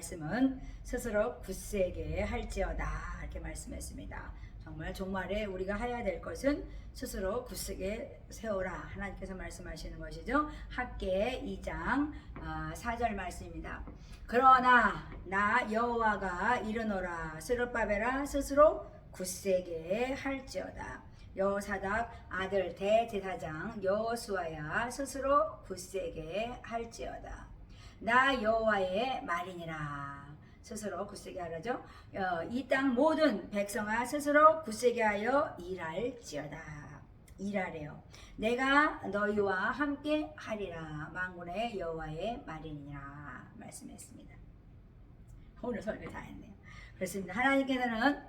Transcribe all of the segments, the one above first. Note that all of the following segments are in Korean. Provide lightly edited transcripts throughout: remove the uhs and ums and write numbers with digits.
말씀은 스스로 굳세게 할지어다 이렇게 말씀했습니다. 정말 종말에 우리가 해야 될 것은 스스로 굳세게 세우라 하나님께서 말씀하시는 것이죠. 학개 2장 4절 말씀입니다. 그러나 나 여호와가 이르노라 스룹바벨아 스스로 굳세게 할지어다. 여호사닥 아들 대제사장 여호수아야 스스로 굳세게 할지어다. 나 여호와의 말이니라. 스스로 굳세게 하라죠. 이 땅 모든 백성아 스스로 굳세게 하여 일할지어다. 일하래요. 내가 너희와 함께 하리라. 만군의 여호와의 말이니라 말씀했습니다. 오늘 설교 다 했네요. 그렇습니다. 하나님께서는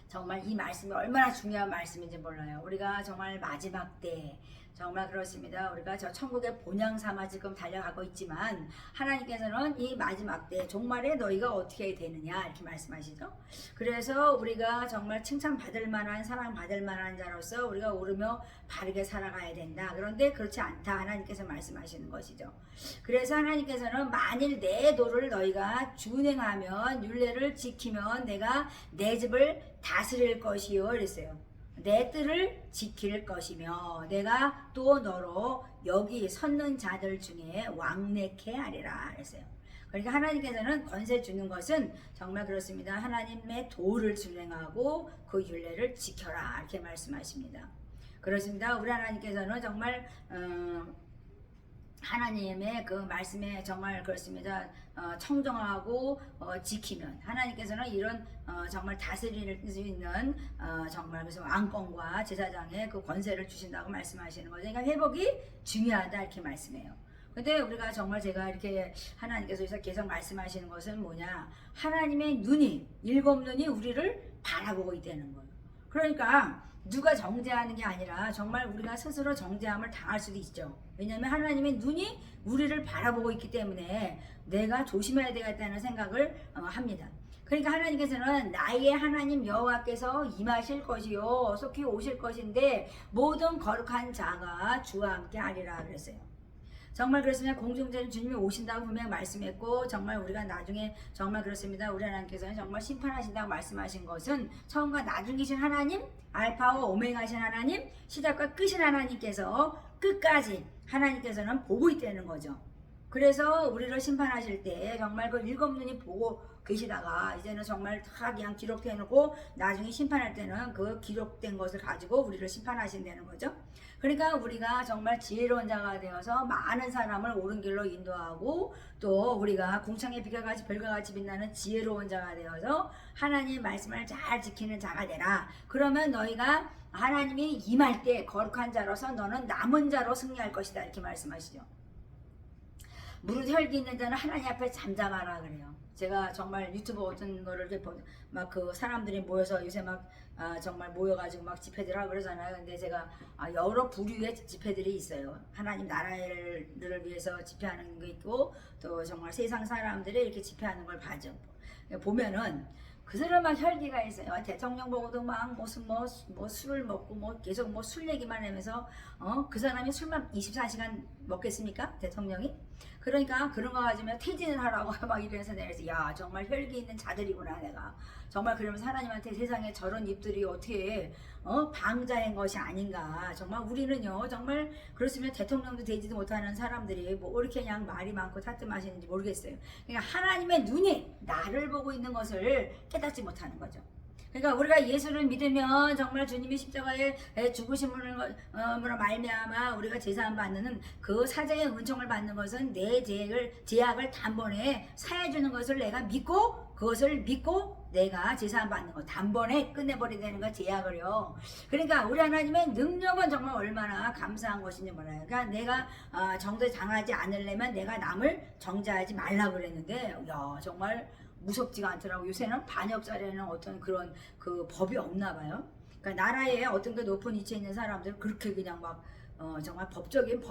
정말 이 말씀이 얼마나 중요한 말씀인지 몰라요. 우리가 정말 마지막 때 정말 그렇습니다. 우리가 저 천국의 본향 삼아 지금 달려가고 있지만 하나님께서는 이 마지막 때 종말에 너희가 어떻게 되느냐 이렇게 말씀하시죠. 그래서 우리가 정말 칭찬받을 만한 사랑받을 만한 자로서 우리가 오르며 바르게 살아가야 된다. 그런데 그렇지 않다 하나님께서 말씀하시는 것이죠. 그래서 하나님께서는 만일 내 도를 너희가 준행하면 율례를 지키면 내가 내 집을 다스릴 것이요 그랬어요. 내 뜰을 지킬 것이며 내가 또 너로 여기 섰는 자들 중에 왕래케 하리라 그랬어요. 그러니까 하나님께서는 권세 주는 것은 정말 그렇습니다. 하나님의 도를 준행하고 그 율례를 지켜라 이렇게 말씀하십니다. 그렇습니다. 우리 하나님께서는 정말 하나님의 그 말씀에 정말 그렇습니다. 청정하고 지키면 하나님께서는 이런 정말 다스릴 수 있는 정말 그래서 왕권과 제사장의 그 권세를 주신다고 말씀하시는 거죠. 그러니까 회복이 중요하다 이렇게 말씀해요. 근데 우리가 정말 제가 이렇게 하나님께서 계속 말씀하시는 것은 뭐냐? 하나님의 눈이 일곱 눈이 우리를 바라보고 있다는 거예요. 그러니까 누가 정죄하는 게 아니라 정말 우리가 스스로 정죄함을 당할 수도 있죠. 왜냐하면 하나님의 눈이 우리를 바라보고 있기 때문에 내가 조심해야 되겠다는 생각을 합니다. 그러니까 하나님께서는 나의 하나님 여호와께서 임하실 것이요 속히 오실 것인데 모든 거룩한 자가 주와 함께 하리라 그랬어요. 정말 그렇습니다. 공중전에 주님이 오신다고 분명히 말씀했고 정말 우리가 나중에 정말 그렇습니다. 우리 하나님께서는 정말 심판하신다고 말씀하신 것은 처음과 나중이신 하나님, 알파와 오메가신 하나님, 시작과 끝인 하나님께서 끝까지 하나님께서는 보고 있다는 거죠. 그래서 우리를 심판하실 때 정말 그 일곱 눈이 보고 계시다가 이제는 정말 다 그냥 기록해 놓고 나중에 심판할 때는 그 기록된 것을 가지고 우리를 심판하신다는 거죠. 그러니까 우리가 정말 지혜로운 자가 되어서 많은 사람을 옳은 길로 인도하고 또 우리가 궁창의 빛과 같이 별과 같이 빛나는 지혜로운 자가 되어서 하나님의 말씀을 잘 지키는 자가 되라. 그러면 너희가 하나님이 임할 때 거룩한 자로서 너는 남은 자로 승리할 것이다 이렇게 말씀하시죠. 무릇 혈기 있는 자는 하나님 앞에 잠잠하라 그래요. 제가 정말 유튜브 어떤 거를 이렇게 막 그 사람들이 모여서 요새 막 정말 모여가지고 막 집회들 하고 그러잖아요. 근데 제가 여러 부류의 집회들이 있어요. 하나님 나라를 위해서 집회하는 게 있고 또 정말 세상 사람들이 이렇게 집회하는 걸 봐죠. 보면은 그 사람 막 혈기가 있어요. 대통령 보고도 막 무슨 뭐 술을 먹고 뭐 계속 뭐 술 얘기만 하면서 그 사람이 술만 24시간 먹겠습니까? 대통령이? 그러니까 그런 거 가지면 퇴진을 하라고 막 이래서 내가 야 정말 혈기 있는 자들이구나 내가 정말 그러면서 하나님한테 세상에 저런 입들이 어떻게 방자한 것이 아닌가. 정말 우리는요 정말 그렇으면 대통령도 되지도 못하는 사람들이 뭐 이렇게 그냥 말이 많고 타뜸하시는지 모르겠어요. 그러니까 하나님의 눈이 나를 보고 있는 것을 깨닫지 못하는 거죠. 그러니까 우리가 예수를 믿으면 정말 주님이 십자가에 죽으심으로 말미암아 우리가 제사함 받는 그 사자의 은총을 받는 것은 내 죄악을 단번에 사해 주는 것을 내가 믿고 그것을 믿고 내가 제사함 받는 거 단번에 끝내버리게 되는 거 죄악을요. 그러니까 우리 하나님의 능력은 정말 얼마나 감사한 것인지 몰라요. 그러니까 내가 정죄 당하지 않으려면 내가 남을 정죄하지 말라 그랬는데 야 정말 무섭지가 않더라고. 요새는 반역자라는 어떤 그런 그 법이 없나 봐요. 그러니까 나라에 어떤 그 높은 위치에 있는 사람들은 그렇게 그냥 막 정말 법적인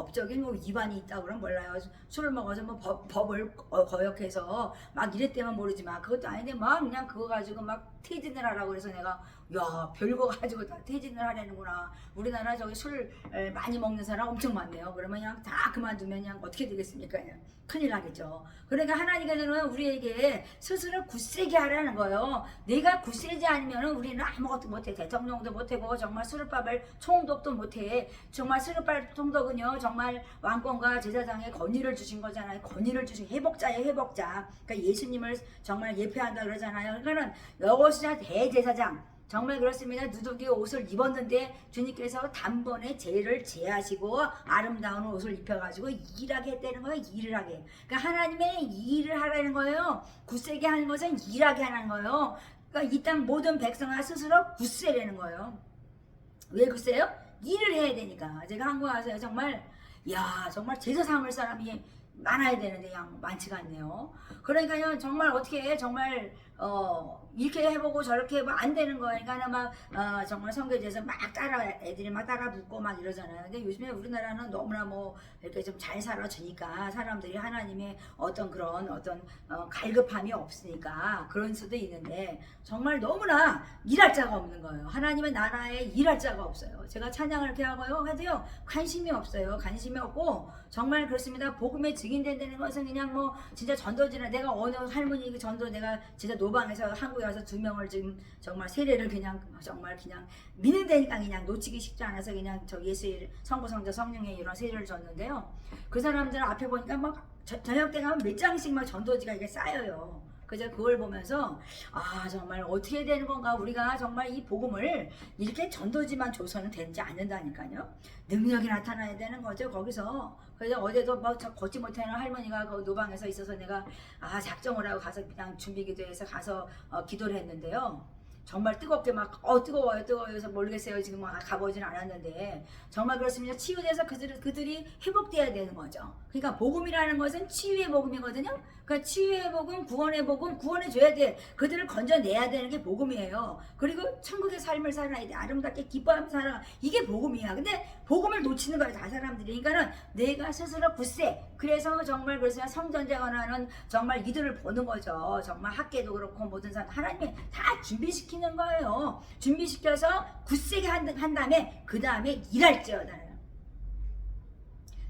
뭐 위반이 있다 그러면 몰라요. 술을 먹어서 뭐 법을 거역해서 막 이랬대면 모르지만 그것도 아닌데 막 그냥 그거 가지고 막 퇴진을 하라고 그래서 내가 야 별거 가지고 다 퇴진을 하려는구나. 우리나라 저기 술 많이 먹는 사람 엄청 많네요. 그러면 그냥 다 그만두면 그냥 어떻게 되겠습니까? 그냥 큰일 나겠죠. 그러니까 하나님께서는 우리에게 스스로 굳세게 하라는 거예요. 내가 굳세지 않으면 우리는 아무것도 못해. 대통령도 못하고 정말 수르바벨 총독도 못해. 정말 수르바벨 총독은요 정말 왕권과 제사장의 권위를 주신 거잖아요. 권위를 주신 회복자예요. 회복자. 그러니까 예수님을 정말 예표한다 그러잖아요. 그러니까는 여호수아 대제사장 정말 그렇습니다. 누더기 옷을 입었는데 주님께서 단번에 죄를 제하시고 아름다운 옷을 입혀가지고 일하게 했다는 거예요. 일을 하게. 그러니까 하나님의 일을 하라는 거예요. 굳세게 하는 것은 일하게 하는 거예요. 그러니까 이 땅 모든 백성아 스스로 굳세라는 거예요. 왜 굳세요? 일을 해야 되니까. 제가 한국 와서 정말 정말 제사 삼을 사람이 많아야 되는데 많지가 않네요. 그러니까요 정말 어떻게 해 정말 이렇게 해보고 저렇게 해보면 안 되는 거예요. 그러니까 막 정말 선교지에서 막 애들이 막 따라 붙고 막 이러잖아요. 근데 요즘에 우리나라는 너무나 뭐 이렇게 좀 잘 살아주니까 사람들이 하나님의 어떤 그런 갈급함이 없으니까 그런 수도 있는데 정말 너무나 일할 자가 없는 거예요. 하나님의 나라에 일할 자가 없어요. 제가 찬양을 이렇게 하고요 해도요 관심이 없어요. 관심이 없고 정말 그렇습니다. 복음에 증인된다는 것은 그냥 뭐 진짜 전도지나 내가 어느 할머니 그 전도 내가 진짜 노방에서 한국에 와서 2명을 지금 정말 세례를 그냥 정말 그냥 믿는다니까 그냥 놓치기 쉽지 않아서 그냥 저 예수의 성부 성자 성령의 이런 세례를 줬는데요. 그 사람들 앞에 보니까 막 저녁 때 가면 몇 장씩 막 전도지가 이렇게 쌓여요. 그래서 그걸 보면서 정말 어떻게 되는 건가 우리가 정말 이 복음을 이렇게 전도지만 줘서는 되지 않는다니까요. 능력이 나타나야 되는 거죠 거기서. 그래서 어제도 뭐 걷지 못하는 할머니가 그 노방에서 있어서 내가 작정을 하고 가서 그냥 준비 기도해서 가서 기도를 했는데요. 정말 뜨겁게 막 뜨거워요 그래서 모르겠어요 지금 가보진 않았는데 정말 그렇습니다. 치유돼서 그들이 회복돼야 되는 거죠. 그러니까 복음이라는 것은 치유의 복음이거든요. 그러니까 치유의 복음, 구원의 복음, 구원해 줘야 돼. 그들을 건져내야 되는 게 복음이에요. 그리고 천국의 삶을 살아야 돼. 아름답게 기뻐하며 살아. 이게 복음이야. 근데 복음을 놓치는 거예요 다 사람들이. 그러니까는 내가 스스로 굳세. 그래서 정말 그래서 성전제관하는 정말 이들을 보는 거죠. 정말 학계도 그렇고 모든 사람 하나님이 다 준비시키는 거예요. 준비시켜서 굳세게 한 다음에 그 다음에 일할지어다.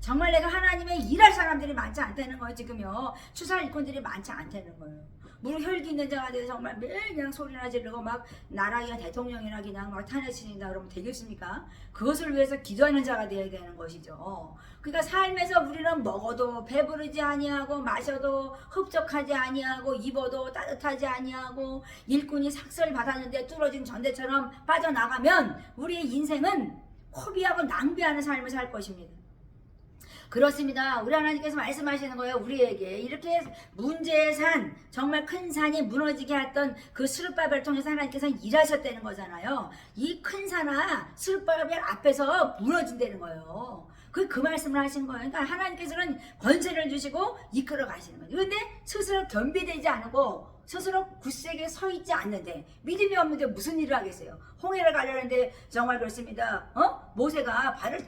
정말 내가 하나님의 일할 사람들이 많지 않다는 거예요. 지금요. 추사 일꾼들이 많지 않다는 거예요. 무릇 혈기 있는 자가 돼서 정말 매일 그냥 소리나 지르고 막 나라야 대통령이나 그냥 막 탄핵시킨다 그러면 되겠습니까? 그것을 위해서 기도하는 자가 되어야 되는 것이죠. 그러니까 삶에서 우리는 먹어도 배부르지 아니하고 마셔도 흡족하지 아니하고 입어도 따뜻하지 아니하고 일꾼이 삭설 받았는데 뚫어진 전대처럼 빠져나가면 우리의 인생은 허비하고 낭비하는 삶을 살 것입니다. 그렇습니다. 우리 하나님께서 말씀하시는 거예요. 우리에게 이렇게 문제의 산 정말 큰 산이 무너지게 했던 그 스룹바벨을 통해서 하나님께서 일하셨다는 거잖아요. 이 큰 산아 스룹바벨 앞에서 무너진다는 거예요. 그 말씀을 하신 거예요. 그러니까 하나님께서는 권세를 주시고 이끌어 가시는 거예요. 그런데 스스로 겸비되지 않고 스스로 굳세게 서 있지 않는데 믿음이 없는데 무슨 일을 하겠어요. 홍해를 가려는데 정말 그렇습니다. 모세가 발을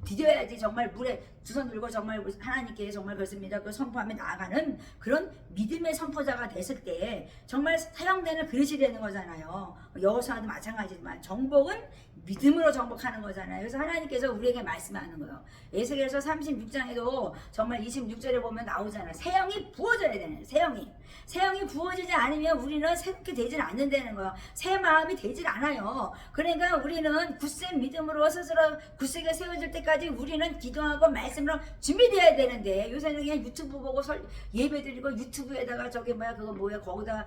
디뎌야지 정말 물에 두 손 들고 정말 하나님께 정말 그렇습니다. 그 선포하며 나아가는 그런 믿음의 선포자가 됐을 때 정말 사용되는 그릇이 되는 거잖아요. 여호수아도 마찬가지지만 정복은 믿음으로 정복하는 거잖아요. 그래서 하나님께서 우리에게 말씀하는 거예요. 에스겔서 36장에도 정말 26절에 보면 나오잖아요. 새형이 부어져야 되는 거예요. 새형이 부어지지 않으면 우리는 새롭게 되질 않는다는 거예요. 새 마음이 되질 않아요. 그러니까 우리는 굳센 믿음으로 스스로 굳세게 세워질 때까지 우리는 기도하고 말씀 말씀으로 준비돼야 되는데 요새는 그냥 유튜브 보고 예배 드리고 유튜브에다가 저기 뭐야 그거 뭐야 거기다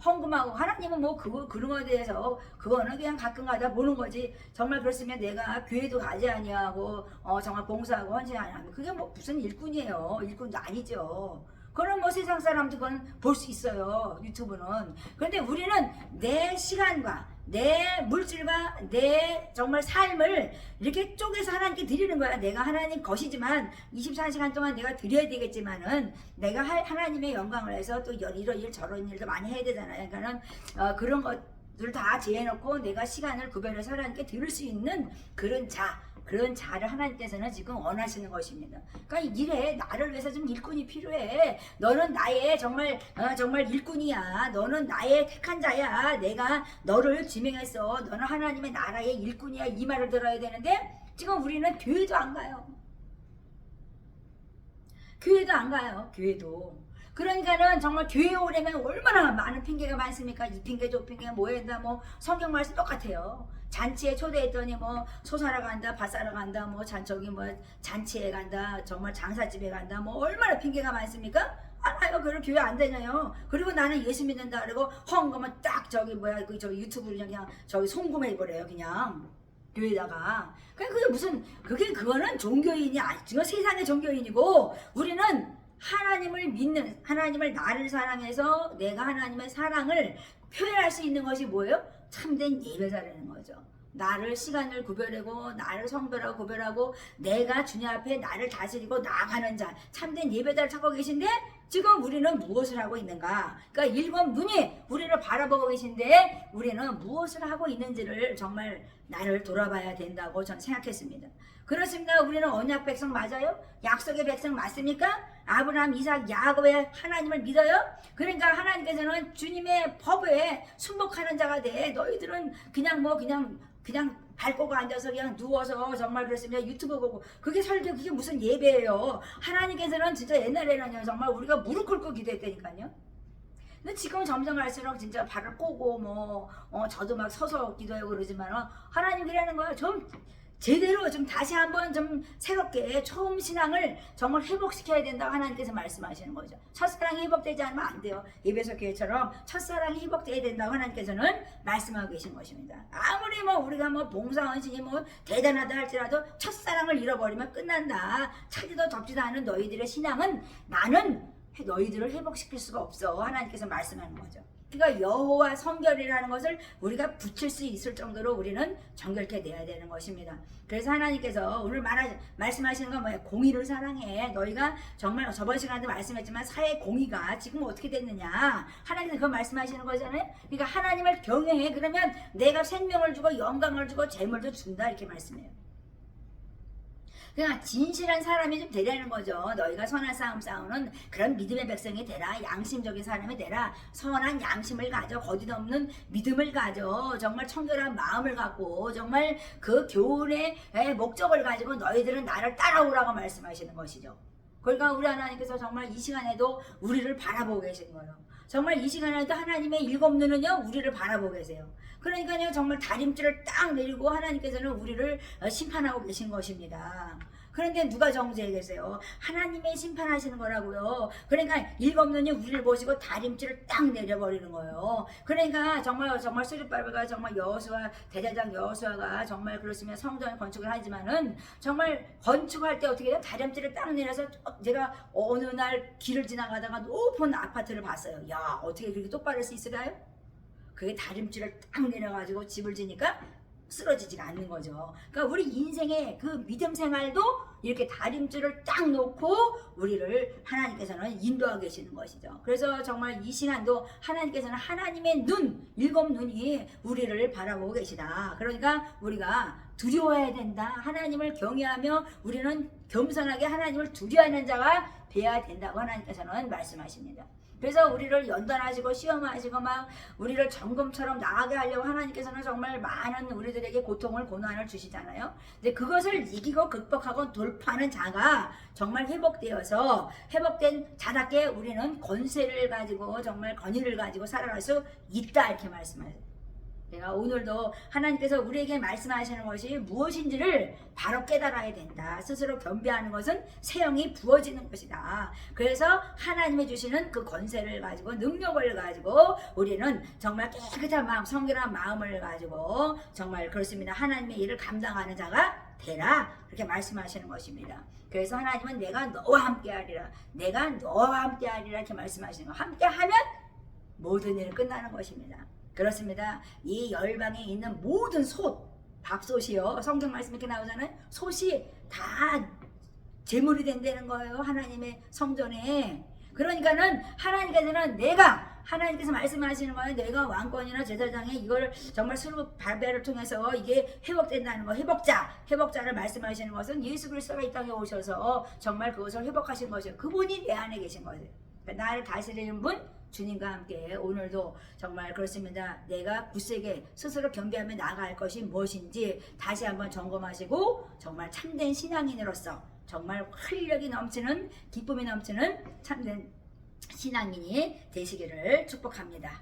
헌금하고 하나님은 뭐 그런 거에 대해서 그거는 그냥 가끔가다 보는 거지. 정말 그렇으면 내가 교회도 가지 아니하고 정말 봉사하고 헌신 안 하면 그게 뭐 무슨 일꾼이에요. 일꾼도 아니죠. 그럼 뭐 세상 사람도 그건 볼 수 있어요. 유튜브는. 그런데 우리는 내 시간과 내 물질과 내 정말 삶을 이렇게 쪼개서 하나님께 드리는 거야. 내가 하나님 것이지만 24시간 동안 내가 드려야 되겠지만은 내가 하나님의 영광을 해서 또 이런 일 저런 일도 많이 해야 되잖아요. 그러니까는 그런 것들 다 제해놓고 내가 시간을 구별해서 하나님께 드릴 수 있는 그런 자를 하나님께서는 지금 원하시는 것입니다. 그러니까 이래 나를 위해서 좀 일꾼이 필요해. 너는 나의 정말 일꾼이야. 너는 나의 택한 자야. 내가 너를 지명했어. 너는 하나님의 나라의 일꾼이야. 이 말을 들어야 되는데 지금 우리는 교회도 안 가요. 교회도. 그러니까는 정말 교회 오려면 얼마나 많은 핑계가 많습니까? 이 핑계 저 핑계 뭐 한다 뭐 성경 말씀 똑같아요. 잔치에 초대했더니 뭐 소사러 간다 밭 사러 간다 뭐 잔치에 간다 정말 장사집에 간다 뭐 얼마나 핑계가 많습니까? 알아요. 그럼 교회 안 다녀요. 그리고 나는 예수 믿는다 그러고 헌금은 딱 저기 유튜브로 그냥 송금해 버려요. 그냥 교회다가. 그거는 종교인이 아니 지금 세상의 종교인이고 우리는 하나님을 믿는 하나님을 나를 사랑해서 내가 하나님의 사랑을 표현할 수 있는 것이 뭐예요? 참된 예배자라는 거죠. 나를 시간을 구별하고 나를 성별하고 구별하고 내가 주님 앞에 나를 다스리고 나아가는 자 참된 예배자를 찾고 계신데 지금 우리는 무엇을 하고 있는가? 그러니까 일곱 눈이 우리를 바라보고 계신데 우리는 무엇을 하고 있는지를 정말 나를 돌아봐야 된다고 저는 생각했습니다. 그렇습니다. 우리는 언약 백성 맞아요? 약속의 백성 맞습니까? 아브라함, 이삭, 야곱의 하나님을 믿어요? 그러니까 하나님께서는 주님의 법에 순복하는 자가 돼. 너희들은 그냥 밟고 앉아서 그냥 누워서 정말 그렇습니다. 유튜브 보고 그게 무슨 예배예요. 하나님께서는 진짜 옛날에는요 정말 우리가 무릎 꿇고 기도했다니까요. 근데 지금 점점 갈수록 진짜 발을 꼬고 저도 막 서서 기도하고 그러지만 하나님 그러는 거야. 좀 제대로 좀 다시 한번 좀 새롭게 처음 신앙을 정말 회복시켜야 된다고 하나님께서 말씀하시는 거죠. 첫사랑이 회복되지 않으면 안 돼요. 에베소 교회처럼 첫사랑이 회복돼야 된다고 하나님께서는 말씀하고 계신 것입니다. 아무리 우리가 봉사헌신이 대단하다 할지라도 첫사랑을 잃어버리면 끝난다. 차지도 덥지도 않은 너희들의 신앙은 나는 너희들을 회복시킬 수가 없어. 하나님께서 말씀하는 거죠. 그러니까 여호와 성결이라는 것을 우리가 붙일 수 있을 정도로 우리는 정결케 돼야 되는 것입니다. 그래서 하나님께서 오늘 말씀하시는 건 뭐예요? 공의를 사랑해. 너희가 정말 저번 시간에도 말씀했지만 사회 공의가 지금 어떻게 됐느냐. 하나님께서 그거 말씀하시는 거잖아요. 그러니까 하나님을 경외해. 그러면 내가 생명을 주고 영광을 주고 재물도 준다. 이렇게 말씀해요. 그냥 진실한 사람이 좀 되라는 거죠. 너희가 선한 싸움 싸우는 그런 믿음의 백성이 되라. 양심적인 사람이 되라. 선한 양심을 가져 거짓없는 믿음을 가져 정말 청결한 마음을 갖고 정말 그 교훈의 목적을 가지고 너희들은 나를 따라오라고 말씀하시는 것이죠. 그러니까 우리 하나님께서 정말 이 시간에도 우리를 바라보고 계신 거예요. 정말 이 시간에도 하나님의 일곱 눈은요 우리를 바라보고 계세요. 그러니까요 정말 다림질을 딱 내리고 하나님께서는 우리를 심판하고 계신 것입니다. 그런데 누가 정죄해 계세요? 하나님의 심판하시는 거라고요. 그러니까 일곱 눈이 우리를 보시고 다림질을 딱 내려버리는 거예요. 그러니까 정말 수리바벨과 정말 대제사장 여호수아가 정말 그렇으면 성전을 건축을 하지만은 정말 건축할 때 어떻게 해요? 다림질을 딱 내려서 제가 어느 날 길을 지나가다가 높은 아파트를 봤어요. 야 어떻게 그렇게 똑바로 할 수 있을까요? 그게 다림질을 딱 내려가지고 집을 지니까 쓰러지지가 않는 거죠. 그러니까 우리 인생의 그 믿음 생활도 이렇게 다림질을 딱 놓고 우리를 하나님께서는 인도하고 계시는 것이죠. 그래서 정말 이 시간도 하나님께서는 하나님의 일곱 눈이 우리를 바라보고 계시다. 그러니까 우리가 두려워해야 된다. 하나님을 경외하며 우리는 겸손하게 하나님을 두려워하는 자가 되어야 된다고 하나님께서는 말씀하십니다. 그래서 우리를 연단하시고 시험하시고 우리를 점검처럼 나가게 하려고 하나님께서는 정말 많은 우리들에게 고통을 고난을 주시잖아요. 근데 그것을 이기고 극복하고 돌파하는 자가 정말 회복된 자답게 우리는 권세를 가지고 정말 권위를 가지고 살아갈 수 있다 이렇게 말씀하세요. 내가 오늘도 하나님께서 우리에게 말씀하시는 것이 무엇인지를 바로 깨달아야 된다. 스스로 겸비하는 것은 새 영이 부어지는 것이다. 그래서 하나님이 주시는 그 권세를 가지고 능력을 가지고 우리는 정말 깨끗한 마음, 성결한 마음을 가지고 정말 그렇습니다. 하나님의 일을 감당하는 자가 되라. 그렇게 말씀하시는 것입니다. 그래서 하나님은 내가 너와 함께하리라. 내가 너와 함께하리라 이렇게 말씀하시는 거. 함께하면 모든 일은 끝나는 것입니다. 그렇습니다. 이 열방에 있는 모든 솥, 밥솥이요. 성경 말씀 이렇게 나오잖아요. 솥이 다 제물이 된다는 거예요. 하나님의 성전에. 그러니까는 하나님께서는 하나님께서 말씀하시는 거예요. 내가 왕권이나 제사장에 이걸 정말 스루 발배를 통해서 이게 회복된다는 거. 회복자를 말씀하시는 것은 예수 그리스도가 이 땅에 오셔서 정말 그것을 회복하신 것이에요. 그분이 내 안에 계신 거예요. 그러니까 나를 다스리는 분 주님과 함께 오늘도 정말 그렇습니다. 내가 굳세게 스스로 겸비하며 나아갈 것이 무엇인지 다시 한번 점검하시고 정말 참된 신앙인으로서 정말 활력이 넘치는 기쁨이 넘치는 참된 신앙인이 되시기를 축복합니다.